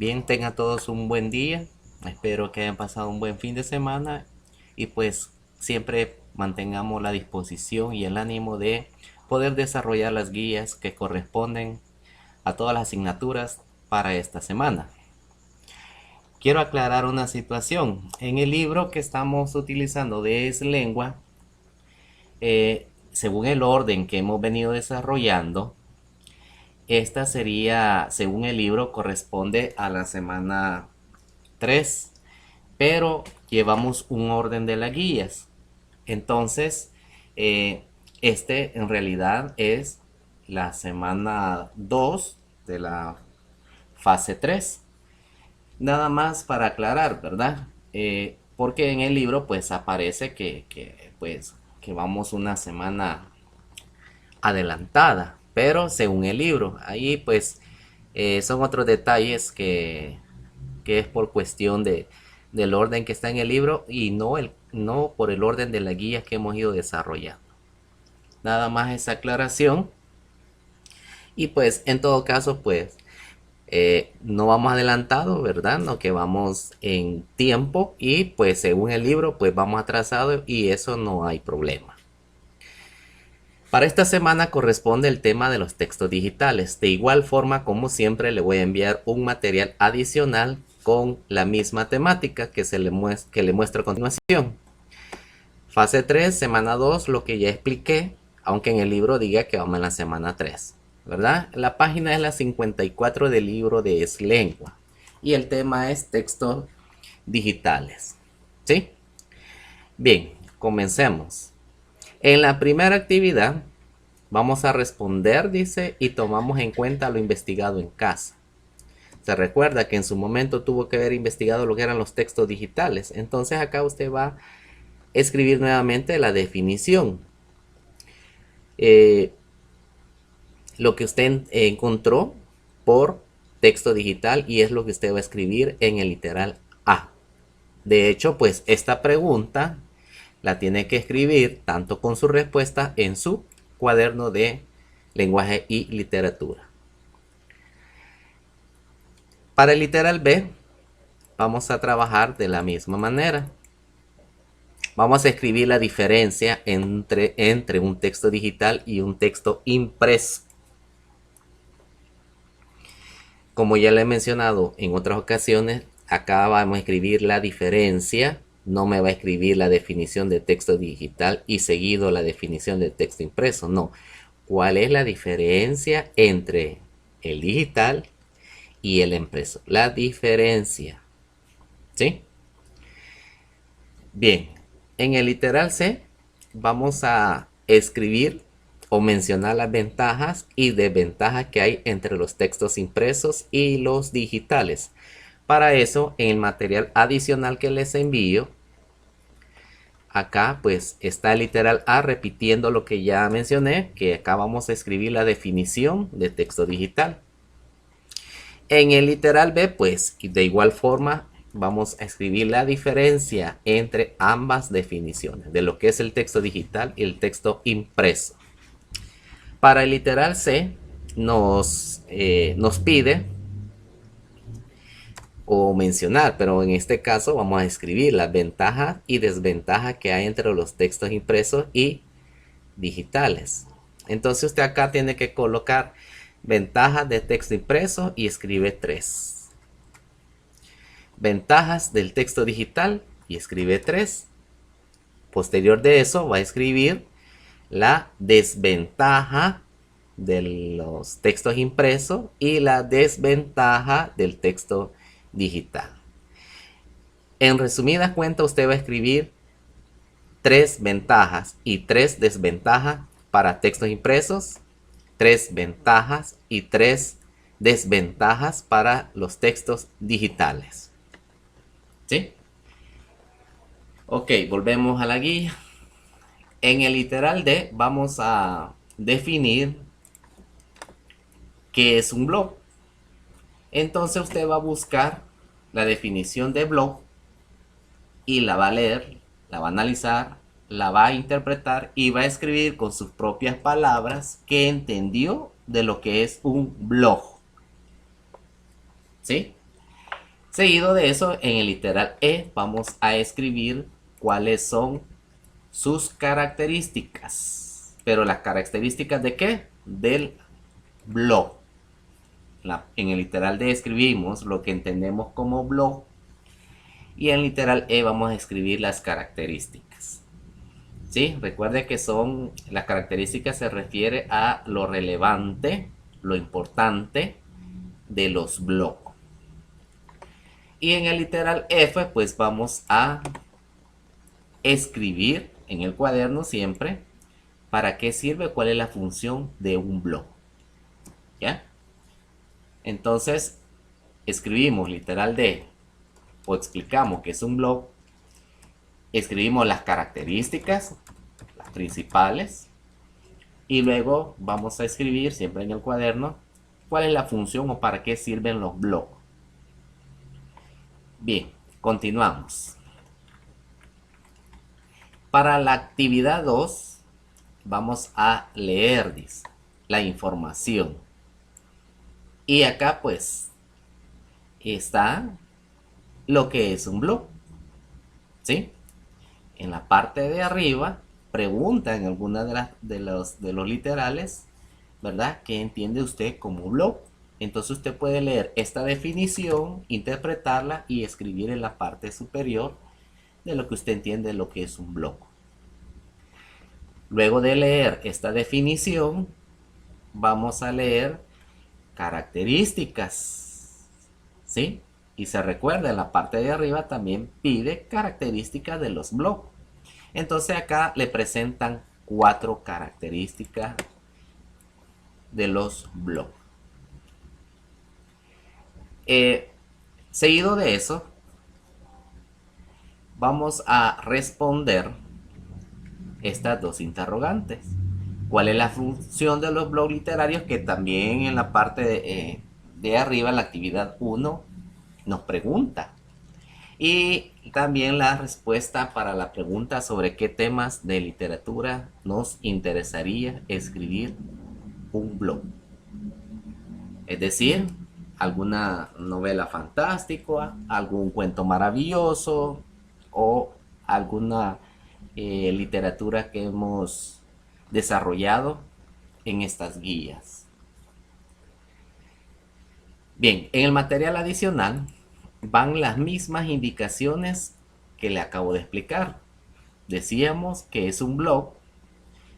Bien, tengan todos un buen día. Espero que hayan pasado un buen fin de semana y pues siempre mantengamos la disposición y el ánimo de poder desarrollar las guías que corresponden a todas las asignaturas para esta semana. Quiero aclarar una situación. En el libro que estamos utilizando de Es Lengua, según el orden que hemos venido desarrollando, esta sería, según el libro, corresponde a la semana 3, pero llevamos un orden de las guías. Entonces, este en realidad es la semana 2 de la fase 3. Nada más para aclarar, ¿verdad? Porque en el libro pues aparece que vamos una semana adelantada, pero según el libro, ahí pues son otros detalles que es por cuestión del orden que está en el libro y no por el orden de la guía que hemos ido desarrollando. Nada más esa aclaración. Y pues en todo caso pues no vamos adelantado, ¿verdad? No, que vamos en tiempo y pues según el libro pues vamos atrasados y eso no hay problema. Para esta semana corresponde el tema de los textos digitales. De igual forma, como siempre, le voy a enviar un material adicional con la misma temática que le muestro a continuación. Fase 3, semana 2, lo que ya expliqué, aunque en el libro diga que vamos en la semana 3, ¿verdad? La página es la 54 del libro de Es Lengua y el tema es textos digitales. ¿Sí? Bien, comencemos. En la primera actividad vamos a responder, dice, y tomamos en cuenta lo investigado en casa. Se recuerda que en su momento tuvo que haber investigado lo que eran los textos digitales. Entonces acá usted va a escribir nuevamente la definición. Lo que usted encontró por texto digital y es lo que usted va a escribir en el literal A. De hecho, pues esta pregunta la tiene que escribir tanto con su respuesta en su cuaderno de lenguaje y literatura. Para el literal B vamos a trabajar de la misma manera. Vamos a escribir la diferencia entre un texto digital y un texto impreso. Como ya le he mencionado en otras ocasiones, acá vamos a escribir la diferencia. No me va a escribir la definición de texto digital y seguido la definición de texto impreso. No. ¿Cuál es la diferencia entre el digital y el impreso? La diferencia. ¿Sí? Bien. En el literal C vamos a escribir o mencionar las ventajas y desventajas que hay entre los textos impresos y los digitales. Para eso, en el material adicional que les envío, acá pues está el literal A repitiendo lo que ya mencioné, que acá vamos a escribir la definición de texto digital. En el literal B pues de igual forma vamos a escribir la diferencia entre ambas definiciones de lo que es el texto digital y el texto impreso. Para el literal C nos pide o mencionar, pero en este caso vamos a escribir las ventajas y desventajas que hay entre los textos impresos y digitales. Entonces usted acá tiene que colocar ventajas de texto impreso y escribe 3. Ventajas del texto digital y escribe 3. Posterior de eso va a escribir la desventaja de los textos impresos y la desventaja del texto digital. En resumidas cuentas, usted va a escribir 3 ventajas y 3 desventajas para textos impresos, 3 ventajas y 3 desventajas para los textos digitales. ¿Sí? Ok, volvemos a la guía. En el literal D vamos a definir qué es un blog. Entonces usted va a buscar la definición de blog y la va a leer, la va a analizar, la va a interpretar y va a escribir con sus propias palabras qué entendió de lo que es un blog. ¿Sí? Seguido de eso, en el literal E vamos a escribir cuáles son sus características. Pero las características ¿de qué? Del blog. En el literal D escribimos lo que entendemos como blog. Y en el literal E vamos a escribir las características. ¿Sí? Recuerde que son las características, se refiere a lo relevante, lo importante de los blogs. Y en el literal F pues vamos a escribir en el cuaderno siempre para qué sirve, cuál es la función de un blog. ¿Ya? Entonces escribimos literal D o explicamos que es un blog, escribimos las características, las principales, y luego vamos a escribir siempre en el cuaderno cuál es la función o para qué sirven los blogs. Bien, continuamos. Para la actividad 2 vamos a leer, dice, la información. Y acá pues está lo que es un blog. ¿Sí? En la parte de arriba pregunta en alguna de los literales, ¿verdad? ¿Qué entiende usted como blog? Entonces usted puede leer esta definición, interpretarla y escribir en la parte superior de lo que usted entiende de lo que es un blog. Luego de leer esta definición, vamos a leer características, ¿sí? Y se recuerda, en la parte de arriba también pide características de los blogs. Entonces acá le presentan 4 características de los blogs. Seguido de eso, vamos a responder estas 2 interrogantes. ¿Cuál es la función de los blogs literarios? Que también en la parte de arriba, la actividad 1, nos pregunta. Y también la respuesta para la pregunta sobre qué temas de literatura nos interesaría escribir un blog. Es decir, alguna novela fantástica, algún cuento maravilloso o alguna literatura que hemos desarrollado en estas guías. Bien, en el material adicional van las mismas indicaciones que le acabo de explicar. Decíamos que es un blog,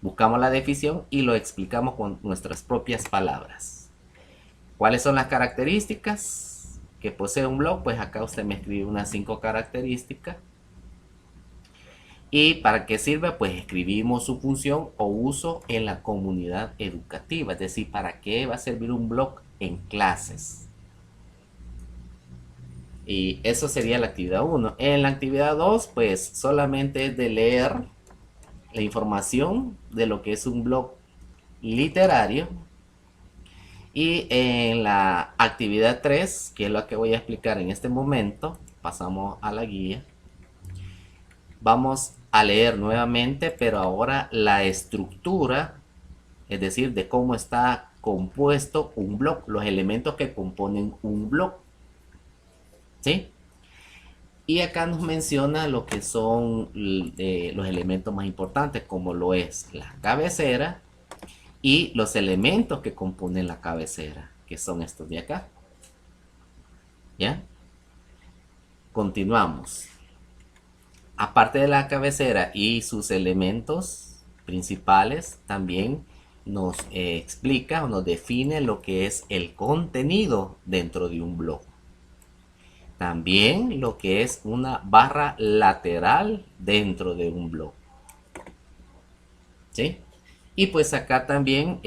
buscamos la definición y lo explicamos con nuestras propias palabras. ¿Cuáles son las características que posee un blog? Pues acá usted me escribe unas 5 características. ¿Y para qué sirve? Pues escribimos su función o uso en la comunidad educativa. Es decir, ¿para qué va a servir un blog en clases? Y eso sería la actividad 1. En la actividad 2, pues solamente es de leer la información de lo que es un blog literario. Y en la actividad 3, que es lo que voy a explicar en este momento, pasamos a la guía. Vamos a leer nuevamente, pero ahora la estructura, es decir, de cómo está compuesto un blog, los elementos que componen un blog. ¿Sí? Y acá nos menciona lo que son los elementos más importantes, como lo es la cabecera y los elementos que componen la cabecera, que son estos de acá. ¿Ya? Continuamos. Aparte de la cabecera y sus elementos principales, también nos explica o nos define lo que es el contenido dentro de un blog. También lo que es una barra lateral dentro de un blog. ¿Sí? Y pues acá también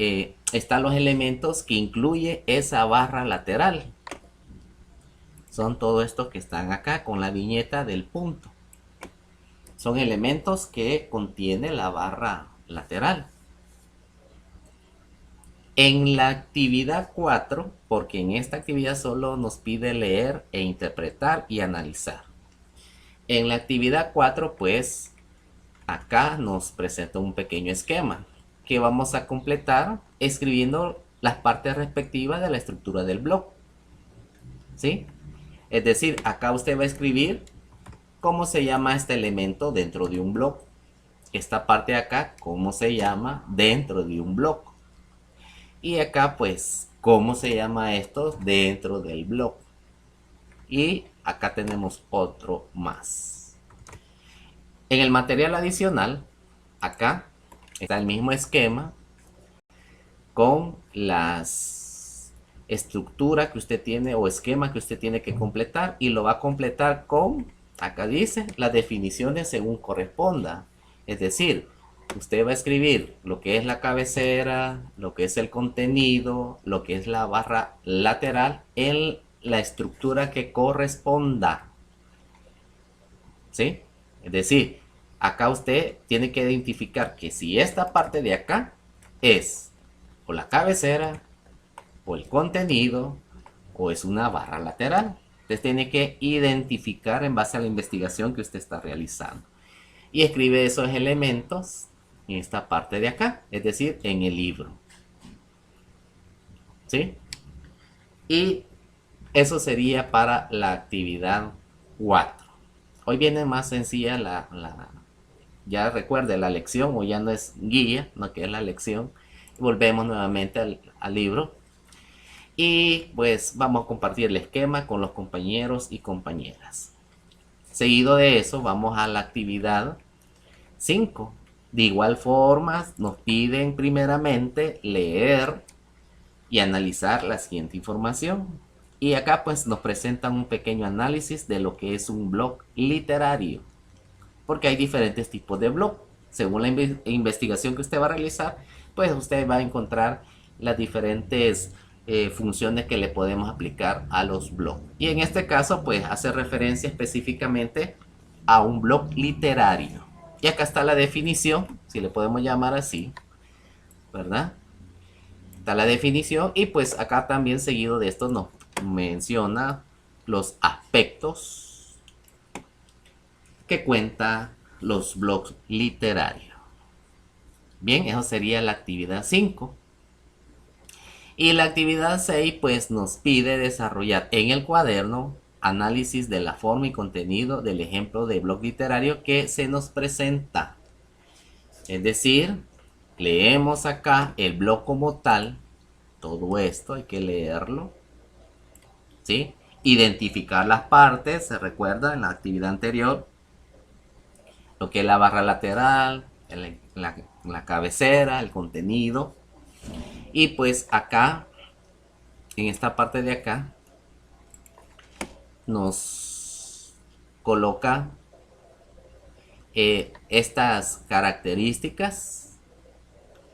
están los elementos que incluye esa barra lateral. Son todos estos que están acá con la viñeta del punto. Son elementos que contiene la barra lateral. En la actividad 4, porque en esta actividad solo nos pide leer e interpretar y analizar. En la actividad 4, pues, acá nos presenta un pequeño esquema que vamos a completar escribiendo las partes respectivas de la estructura del blog. ¿Sí? Es decir, acá usted va a escribir cómo se llama este elemento dentro de un blog. Esta parte de acá, cómo se llama dentro de un blog. Y acá pues, cómo se llama esto dentro del blog. Y acá tenemos otro más. En el material adicional, acá está el mismo esquema con las estructuras que usted tiene o esquema que usted tiene que completar, y lo va a completar con, acá dice, las definiciones según corresponda. Es decir, usted va a escribir lo que es la cabecera, lo que es el contenido, lo que es la barra lateral en la estructura que corresponda. ¿Sí? Es decir, acá usted tiene que identificar que si esta parte de acá es o la cabecera, o el contenido, o es una barra lateral. Usted tiene que identificar en base a la investigación que usted está realizando. Y escribe esos elementos en esta parte de acá, es decir, en el libro. ¿Sí? Y eso sería para la actividad 4. Hoy viene más sencilla ya recuerde la lección, o ya no es guía, no que es la lección. Volvemos nuevamente al libro. Y pues vamos a compartir el esquema con los compañeros y compañeras. Seguido de eso, vamos a la actividad 5. De igual forma, nos piden primeramente leer y analizar la siguiente información. Y acá pues nos presentan un pequeño análisis de lo que es un blog literario. Porque hay diferentes tipos de blog. Según la investigación que usted va a realizar, pues usted va a encontrar las diferentes funciones que le podemos aplicar a los blogs. Y en este caso, pues hace referencia específicamente a un blog literario. Y acá está la definición, si le podemos llamar así, ¿verdad? Está la definición, y pues acá también seguido de esto nos menciona los aspectos que cuenta los blogs literarios. Bien, eso sería la actividad 5. Y la actividad 6 pues nos pide desarrollar en el cuaderno análisis de la forma y contenido del ejemplo de blog literario que se nos presenta. Es decir, leemos acá el blog como tal, todo esto hay que leerlo, ¿sí? Identificar las partes, se recuerda en la actividad anterior, lo que es la barra lateral, la cabecera, el contenido. Y pues acá, en esta parte de acá, nos coloca estas características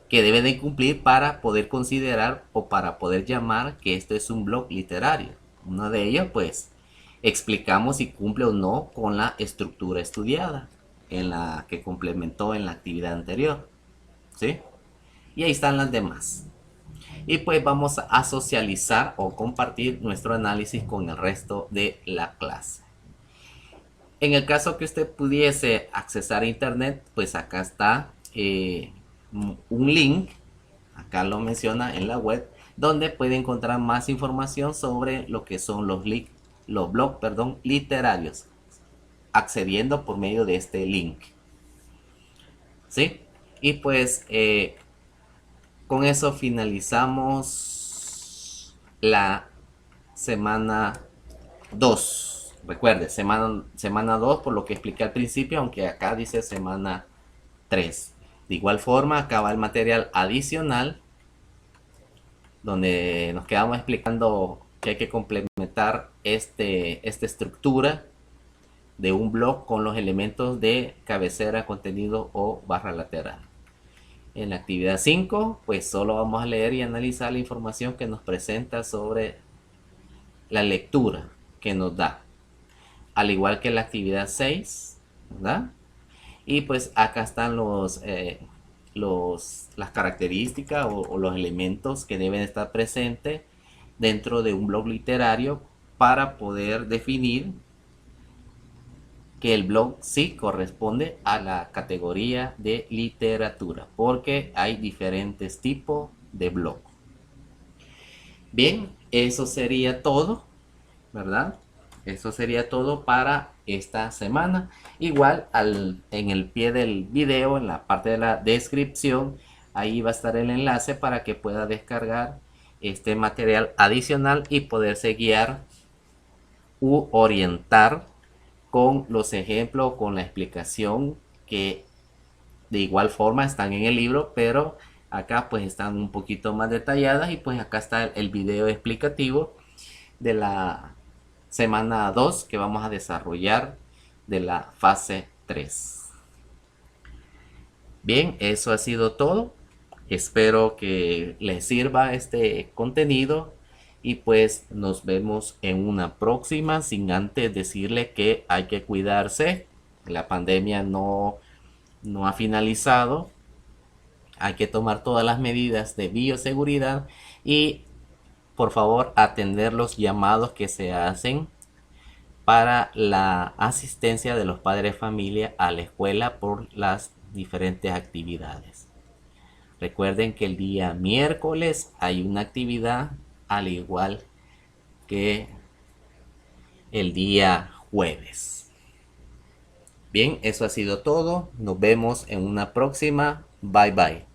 que debe de cumplir para poder considerar o para poder llamar que esto es un blog literario. Una de ellas pues explicamos si cumple o no con la estructura estudiada en la que complementó en la actividad anterior, ¿sí? Y ahí están las demás. Y pues vamos a socializar o compartir nuestro análisis con el resto de la clase. En el caso que usted pudiese accesar a internet, pues acá está un link, acá lo menciona en la web, donde puede encontrar más información sobre lo que son los blogs literarios, accediendo por medio de este link. ¿Sí? Y pues con eso finalizamos la semana 2. Recuerde, semana 2 por lo que expliqué al principio, aunque acá dice semana 3. De igual forma, acá va el material adicional, donde nos quedamos explicando que hay que complementar esta estructura de un blog con los elementos de cabecera, contenido o barra lateral. En la actividad 5, pues solo vamos a leer y analizar la información que nos presenta sobre la lectura que nos da. Al igual que la actividad 6, ¿verdad? Y pues acá están las características o los elementos que deben estar presentes dentro de un blog literario para poder definir que el blog sí corresponde a la categoría de literatura, porque hay diferentes tipos de blog. Bien, eso sería todo, ¿verdad? Eso sería todo para esta semana. Igual en el pie del video, en la parte de la descripción, ahí va a estar el enlace para que pueda descargar este material adicional y poderse guiar u orientar con los ejemplos, con la explicación que de igual forma están en el libro, pero acá pues están un poquito más detalladas y pues acá está el video explicativo de la semana 2 que vamos a desarrollar de la fase 3. Bien, eso ha sido todo. Espero que les sirva este contenido y pues nos vemos en una próxima, sin antes decirle que hay que cuidarse. La pandemia no ha finalizado. Hay que tomar todas las medidas de bioseguridad y por favor atender los llamados que se hacen para la asistencia de los padres de familia a la escuela por las diferentes actividades. Recuerden que el día miércoles hay una actividad al igual que el día jueves. Bien, eso ha sido todo. Nos vemos en una próxima. Bye bye.